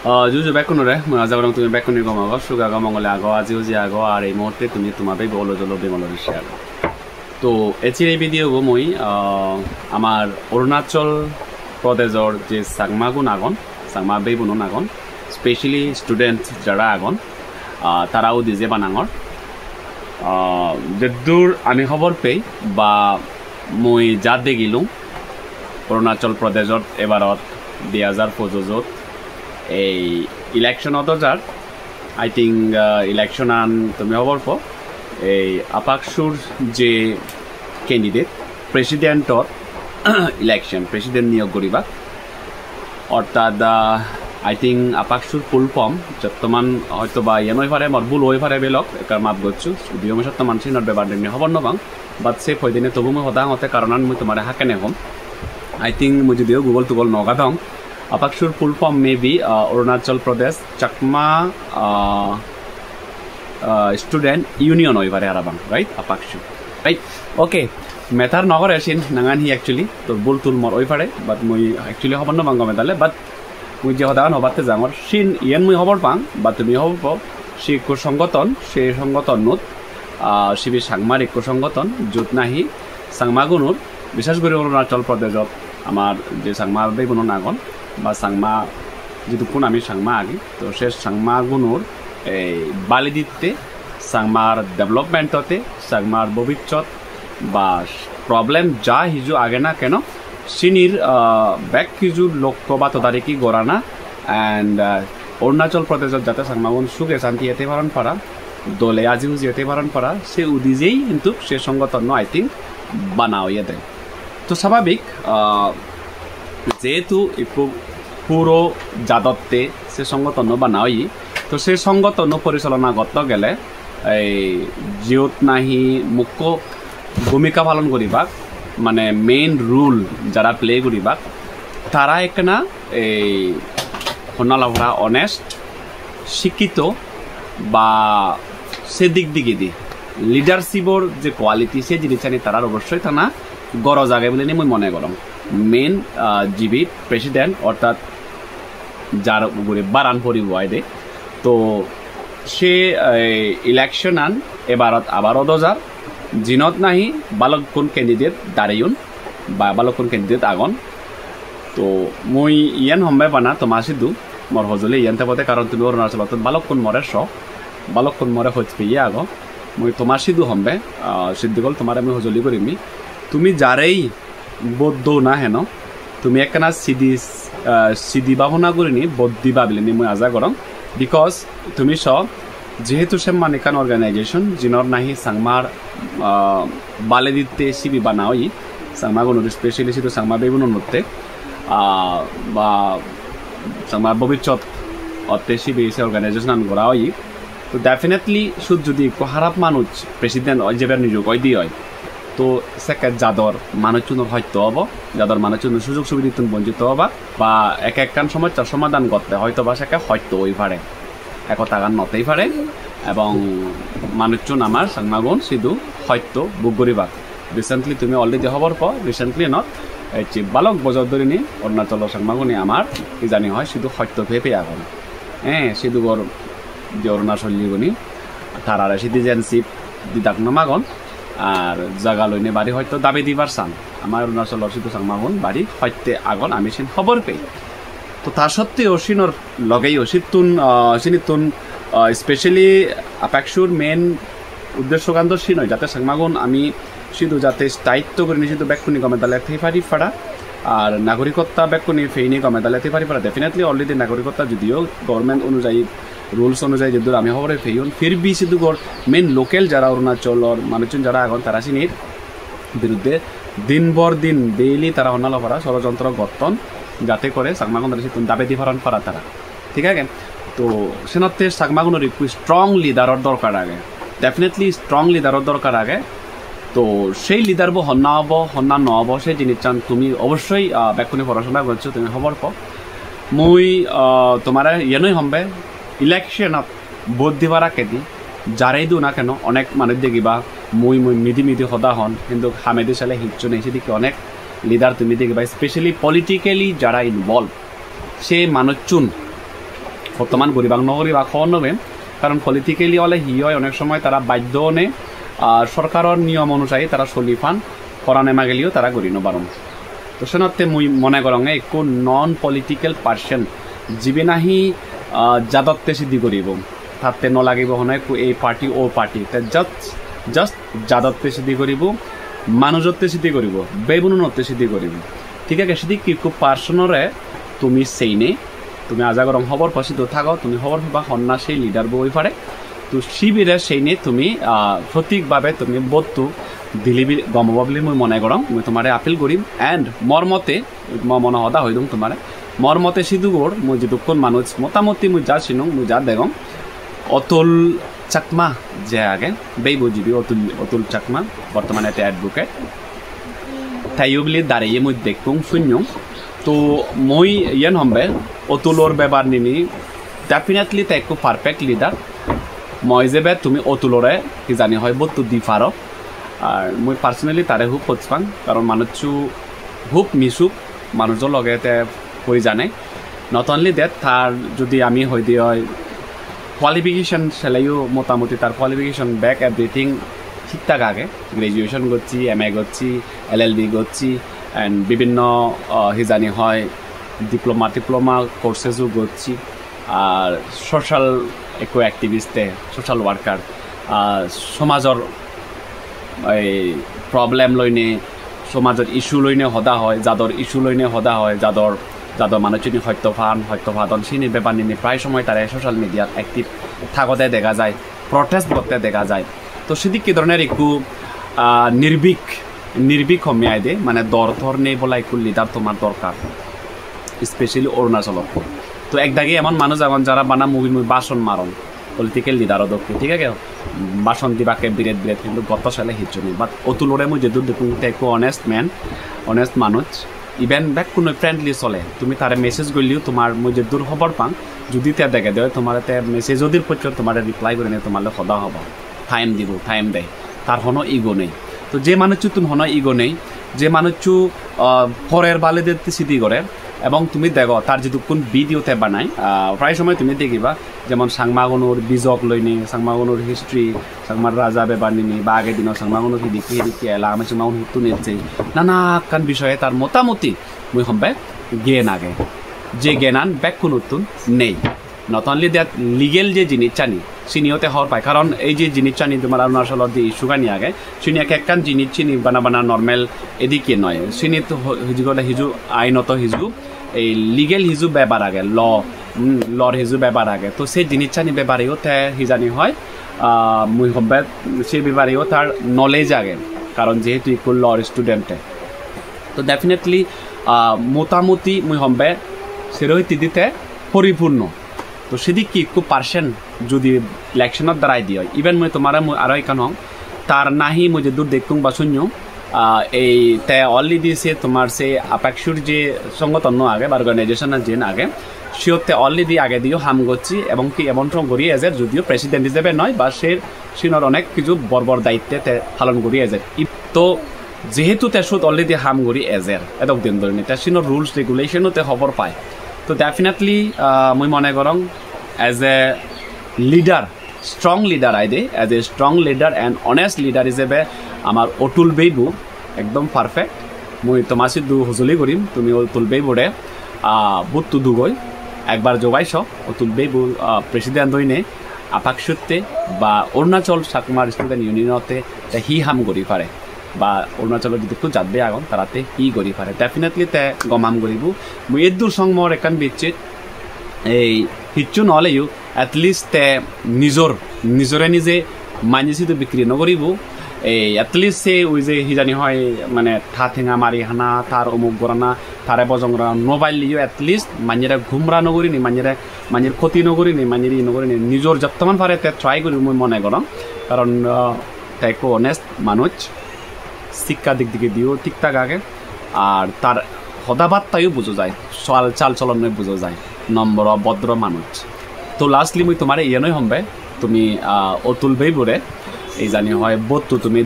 जुजु बेकुनुरे जागरं तुमी बेकुनि गमागो सुगा गमंगले आगो आजिउ जे आगो আর এই মুহূর্তে তুমি তোমাবে বলো জলো বেঙ্গলের শেয়ার তো এচির এই ভিডিও গো মই আমার অরুণাচল প্রদেশর যে সাংমাগুন আগন সাংমা বেবুন আগন স্পেশালি স্টুডেন্ট যারা আগন তারাও দিজে বানাঙর যেদূর আমি খবর পেই বা মই যা দেখিলো অরুণাচল প্রদেশত এবারত 2025 এই ইলেকশনত যার আই থিঙ্ক ইলেকশন আন তুমি খবর পো এই আপাকসুর যে ক্যান্ডিডেট প্রেসিডেন্টর ইলেকশন প্রেসিডেন্ট নিয়োগ করিবা অর্থাৎ আই থিঙ্ক আপাকসুর ফুল ফর্ম যতমান হয়তো বা ইয়ে নয় পারে মর ভুল হয়ে পারে বেলক একার মাপ করছো যদিও মই সত্য মানুষ নট বেবার দিনে খবর নবাং বাট সে ফয়দিনে তবু মই সদা হতে কারণ মই তোমার হাকে নেহম আই থিঙ্ক মই যদিও গুগল টুগল নগা দং আপাকসুর full form maybe Arunachal Pradesh Chakma student union হয়ে পারে আরাবাং রাইট আপাকসু রাইট ওকে মেথার নগর আসিন নাঙান হি একচুয়ালি তোর বুল তুল মর ওই পারে বাট মই একচুয়ালি খবর নবাং মেতালে বাট মই যে সদান হবাতে যাঙর সিন ইয়ান মই খবর পাং বা তুমি খবর পাও সে একো সংগঠন সেই সংগঠনত শিবি সাংমার একো সংগঠন যত নাহি সাংমাগুনুর বিশেষ করে অরুণাচল প্রদেশত আমার যে সাংমা বেগুন আগন বা সাংমা যেহেতু কোন আমি সাংমা আগে তো সে সাংমাগুনুর এই বালিদিতে সাংমার ডেভেলপমেন্টতে সাংমার ভবিষ্যৎ বা প্রবলেম যা হিজু আগে না কেন সিনির ব্যাক কিছু লক্ষ্য বা তদারকি গড়ানা অ্যান্ড অরুণাচল প্রদেশত যাতে সাংমাগুন সুখে শান্তি এতে পারন পারা দলে আজিও যেতে পারন পারা সে উদিজেই কিন্তু সে সংগঠন আই থিঙ্ক বানাও ইয়ে দেয় তো স্বাভাবিক যেহেতু পুরো যাদত্তে সে সংগঠন বানাওই তো সে সংগঠন পরিচালনা করতে গেলে এই জিওত নাহি মুখ্য ভূমিকা পালন করিবা মানে মেইন রুল যারা প্লে করিবা তারা একনা এই হনালাভরা অনেস্ট শিক্ষিত বা সে দিক দিকে দি লিডারশিপর যে কোয়ালিটি সে জিনিস আনি তারার অবশ্যই থানা গরজ আগে বলে নিয়ে মই মনে করম মেন জিবি প্রেসিডেন্ট অর্থাৎ যার উপরে বারান পরিব আইডে তো সে ইলেকশন আন এবারত আবারও দজার জিনত নাহি বালক কোন ক্যান্ডিডেট দাঁড়িয়ন বা বালক কোন ক্যান্ডিডেট আগন তো মই ইয়ান সম্ভব বানা তোমার সিদ্ধু মর হজলে ইয়ান থাকতে কারণ তুমি অরুণাচলত বালক কোন মরে বালক কোন মরে হজ পেয়ে আগ মই তোমার সিদ্ধু সম্ভে সিদ্ধু গল তোমার আমি হজলি করিমি তুমি যারেই বৌদ্ধ না হেন তুমি একখানা সিদি বাহনা করিনি বৌদ্ধিবা বলে মই আজা করম বিকজ তুমি যেহেতু সে মানিকান অর্গানাইজেশন জিনর নাহি সাংমার বালে দিতে সিবি বানাওই সাংমা গুণর স্পেশালি শুধু সাংমা বেগুন মধ্যে বা সাংমার ভবিষ্যৎ অতে সিবি সে অর্গানাইজেশন করা হয় তো ডেফিনেটলি শুধু যদি খারাপ মানুষ প্রেসিডেন্ট যেবার নিযোগ হয় দিয়ে হয় তো সেকে যাদর মানুষজন হয়তো হব যাদর মানুষজন সুযোগ সুবিধা বঞ্চিত হবা বা এক একখান সমস্যার সমাধান করতে হয়তো বা সেকে হয়তো ওই পারে একতা গান নতেই পারে এবং মানুষজন আমার সাংমাগুন শুধু হয়তো বুক করিবা রিসেন্টলি তুমি অলরেডি খবর পাও রিসেন্টলি নত এই বালক বজর ধরিনি অরুণাচল সাংমাগুনি আমার কি জানি হয় শুধু হয়তো ভেপে এখন হ্যাঁ শুধু যে অরুণাচল গুনি তার সিটিজেনশিপ দিদাক নামাগন আর জায়গা লইনে বাড়ি হয়তো দাবি দিবার চান আমার অরুণাচলের শুধু সাংমাগুন বাড়ি হয়তে আগন আমি সেন খবর পেই তো তা সত্ত্বেও অসিনর লগেই অসিনিতুন স্পেশালি আপাকসুর মেন উদ্দেশ্য কান্ত সিন হয় যাতে সাংমাগুন আমি শুধু যাতে স্থায়িত্ব করিনি শুধু ব্যাকুনি গমে দালে পারি ফাড়া আর নাগরিকত্বা ব্যাকুনি ফেইনি গমে দালে পারি ফাড়া ডেফিনেটলি অলরেডি নাগরিকত্বা যদিও গভর্নমেন্ট অনুযায়ী রুলস অনুযায়ী যদুর আমি খবরে ফেইন ফির বি শুধু মেন লোকেল যারা অরুণাচলর মানুষজন যারা এখন তারা সিনির বিরুদ্ধে দিনভর দিন ডেইলি তারা অন্যান্য করা ষড়যন্ত্র গঠন যাতে করে সাংমাগুন দাবে দিভারণ করা তারা ঠিক আছে তো সেনতে সাংমাগুনের একটু স্ট্রং লিডারের দরকার আগে ডেফিনেটলি স্ট্রং লিডারের দরকার আগে তো সেই লিডার বো হন্না হব হন্না নহব সেই জিনিস চান তুমি অবশ্যই ব্যাকুনি পড়াশোনা করছো তুমি খবর পাও মই তোমার ইয়েনই সম্ভে ইলেকশনত ভোট দিবার কেদি যারাই দিও না কেন অনেক মানুষ দেখিবা মই মিদি সদা হন কিন্তু হামেদি চালে হিচ্ছু নেই সেদিকে অনেক লিডার তুমি দেখিবা স্পেশালি পলিটিক্যালি যারা ইনভলভ সে মানুষজন বর্তমান গরিবাং নগরী বা খবর নবে কারণ পলিটিক্যালি হলে হি হয় অনেক সময় তারা বাধ্য নে সরকারের নিয়ম অনুযায়ী তারা চলি ফান করা নেমা গেলেও তারা গড়ি নবারম তো সেনতে মুই মনে করং একো নন পলিটিক্যাল পার্সন যিবে নাহি যাদত্তে সিদ্ধি করিব তাতে নলাগিব হনে এই পার্টি ও পার্টি জাস্ট যাদত্তে সিদ্ধি করিব মানুষত্বে সিদ্ধি করিব বেবুনতে সিদ্ধি করিব ঠিক আছে সিদ্ধি কি খুব পার্সনরে তুমি সেইনে তুমি আজা গরম খবর পছিত থাকো তুমি খবর বা সন্না সেই লিডার বই পারে তো শিবিরে সেইনে তুমি সঠিকভাবে তুমি বোধটো দিলিবি গমাব বুলি মই মনে করম মই তোমারে আপিল করিম এন্ড মর্মতে মনে হদা হই দিম তোমারে মর্মতে সিধুগর মই যেটুকুন মানুষ মোটামুটি মই যা চিনুং মই যা দেখম অতুল চাকমা যে আগে বেই বুঝিবি অতুল চাকমা বর্তমানে একটা অ্যাডভোকেট তাইও বলি দাঁড়িয়ে মই দেখুং শুনুং তো মই ইয়ান হম্বে অতুলর ব্যাপার নিনি ডেফিনেটলি তাই একটু পারফেক্ট লিডার মই যে তুমি অতুলরে কি জানি হয় বহুত দি পার আর মই পার্সোনালি তারে খুব খোঁজ পাং কারণ মানুষ খুব মিশুক মানুষের লগে কই জানে নট অনলি দ্যাট তার যদি আমি হই দিয়ে হয় কোয়ালিফিকেশন সেলাইও মোটামুটি তার কোয়ালিফিকেশন ব্যাক এভরিথিং ঠিকঠাক আগে গ্রাজুয়েশন করছি MA করছি LLB করছি অ্যান্ড বিভিন্ন হিজানি হয় ডিপ্লোমা কোর্সেসও করছি আর সোশ্যাল একো অ্যাক্টিভিস্টে সোশ্যাল ওয়ার্কার সমাজৰ এই প্রবলেম লইনে সমাজের ইস্যু লইনে সদা হয় যাদর ইস্যু লইনে সদা হয় যাদর মানুষজনী সত্যভাদন চিনি ব্যাপার নিনি প্রায় সময় তারা সোশ্যাল মিডিয়াত অ্যাক্টিভ থাকতে দেখা যায় প্রটেস্ট করতে দেখা যায় তো সেদিক কি ধরনের একটু নির্ভীক কমিয়াই দে মানে দর নেই বলা একটু লিডার তোমার দরকার স্পেশালি অরুণাচলত তো একদাগে এমন মানুষ এখন যারা বানা মুভি বাসন মারন পলিটিক্যাল লিডারও দক্ষ ঠিক আছে বাসন দিবাকে বিরেট কিন্তু গত সালে হিচনি বাট অতুলরে মই যেদূর দেখুন একটু অনেস্ট মানুষ ইভেন ব্যাক কোনো ফ্রেন্ডলি চলে তুমি তারে মেসেজ করলেও তোমার মই যেদূর খবর পাং যদি তে দেখে দেয় তোমার মেসেজ যদি পর্যন্ত তোমার রিপ্লাই করে নিয়ে তোমার সদা হব টাইম দেয় তার হনো ইগো নেই তো যে মানুষ তুমি হনো ইগো নেই যে মানুষ পরের বালেদের স্মৃতি করে এবং তুমি দেখো তার যেটুকুন ভিডিওতে বানাই প্রায় সময় তুমি দেখিবা যেমন সাংমাগুনুর বীজক লইনি সাংমাগুনুর হিস্ট্রি সাংমার রাজা বেবার নিনি বা আগের দিনও সাংমাগুনুর হিদিকি এলা আমি সাংমাগুন হুতু নিচ্ছে নানান বিষয়ে তার মোটামুটি মুই সম্বে জ্ঞান আগে যে জ্ঞানান ব্যাক কোনো নেই নট অনলি দ্যাট লিগেল যে জিনিস চানি চিনিওতে হওয়ার পায় কারণ এই যে জিনিস চানি তোমার অরুণাচলত যে ইস্যু গানি আগে চিনি একখান জিনিস চিনি বানা নর্মেল এদিকে নয় চিনি তো হিজুগলে হিজু আইনত হিজু এই লিগেল হিজু ব্যাপার আগে লর হিজু ব্যাপার আগে তো সেই জিনিস চানি ব্যাপারেও তে হিজানি হয় মুই সম্বে সেই ব্যাপারেও তার নলেজ আগে কারণ যেহেতু ইকুল লর স্টুডেন্টে তো ডেফিনেটলি মোটামুটি মুই সম্বে সেরোহিতি দিতে পরিপূর্ণ তো সেদিক কি খুব পার্সেন্ট যদি ইলেকশনত দাঁড়াই দিয়ে ইভেন মই তোমার আরো এখান হং তার নাহি মই যে দূর দেখুন বা শূন্য এই তে অলরেডি সে তোমার সে আপাক্ষুর যে সংগঠন আগে বা অর্গানাইজেশনের যে আগে সিওতে অলরেডি আগে দিয়েও হাম করছি এবং কি এমন করি এজে যদিও প্রেসিডেন্ট হিসেবে নয় বা সিনর অনেক কিছু বর্বর দায়িত্বে তে পালন করি এজে তো যেহেতু তে সুদ অলরেডি হাম করি এজের এতক দিন ধরে তে সিনর রুলস রেগুলেশনও তে খবর পায় তো ডেফিনেটলি মই মনে করং as a leader strong leader আইদে as a strong leader and honest leader হিসেবে আমার অতুল বেইবু একদম পারফেক্ট মই তোমার সিদ্ধু হুজুলি করিম তুমি অতুল বেইবুরে বুট্টু দুগৈ একবার যোগাইছ অতুল বেইবু প্রেসিডেন্ট হইনে আপাকসুতে বা অরুণাচল চাকমার স্টুডেন্ট ইউনিয়নতে হি হাম করি পারে বা অরুণাচলত যদি যাবে আগন তারাতে হি করি পারে ডেফিনেটলি তে গমাম করিব মই এদূর সং মোর একান বিচিত এই হিচ্ছু নহলেও এটলিস্ট তে নিজরে নিজে মানিছিটো বিক্রি নকরিব এই এটলিস্ট সে ওই যে হিজানি হয় মানে থা ঠেঙা মারি হানা তার অমুক গরানা তারে বজংরা মোবাইল লিও এটলিস্ট মানিরা ঘুমরা নগরিনি মানির ক্ষতি নগরিনি মানির নগরিনি নিজর যতমান পারে তে ট্রাই করি মই মনে করম কারণ তাইকো অনেস্ট মানুষ শিক্ষা দিক দিকে দিও ঠিকঠাক আগে আর তার সদাবার্তায়ও বোঝা যায় চাল চলনে বোঝা যায় নম্বর ভদ্র মানুষ তো লাস্টলি মই তোমার ইয়ে সম্বে তুমি অতুল বেইবুরে এই জানি হয় বত্তু তুমি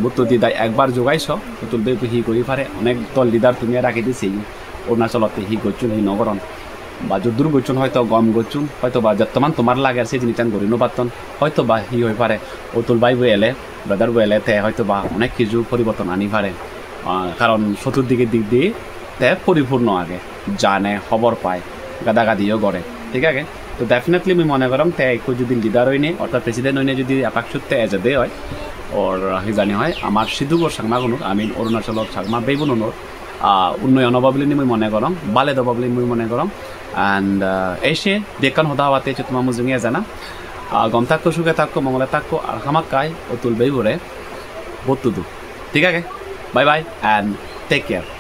বত্তু দিদা একবার যোগাইছ অতুল বেইবু হি করি পারে অনেক দল লিডার তুমি রাখি দিছি অরুণাচলতে হি করছো হি নগরণ বা যদুর গচুন হয়তো গম গচুন হয়তো বা বর্তমান তোমার লাগে আর সেই জিনিসটা গড়ি নবাতন হয়তো বা হি হয়ে পারে অতুল ভাই বই এলে ব্রাদার বই এলে তে হয়তো বা অনেক কিছু পরিবর্তন আনি পারে কারণ চতুর্দিকে দিক দিয়ে তে পরিপূর্ণ আগে জানে খবর পায় গাদাগাদিও করে ঠিক আছে তো ডেফিনেটলি আমি মনে করম তে একটু যদি লিডার হইনে অর্থাৎ প্রেসিডেন্ট হইনে যদি এপাক সূত্রে এজেদে হয় ওর হিজানি হয় আমার সিধুগর সাংমাগুনুর আমি অরুণাচলত সাংমা বেগুনুর উন্নয়ন হবা বলে মই মনে করম বালে দবা বলে মই মনে করম অ্যান্ড এসে দেখান হতা হওয়াতে তোমার মুজুঙিয়ে জানা গম থাকো সুখে থাকো মঙ্গলে থাকো আর হামাক কাই ও তুলবেই বলে বতুদু ঠিক আছে bye bye and take care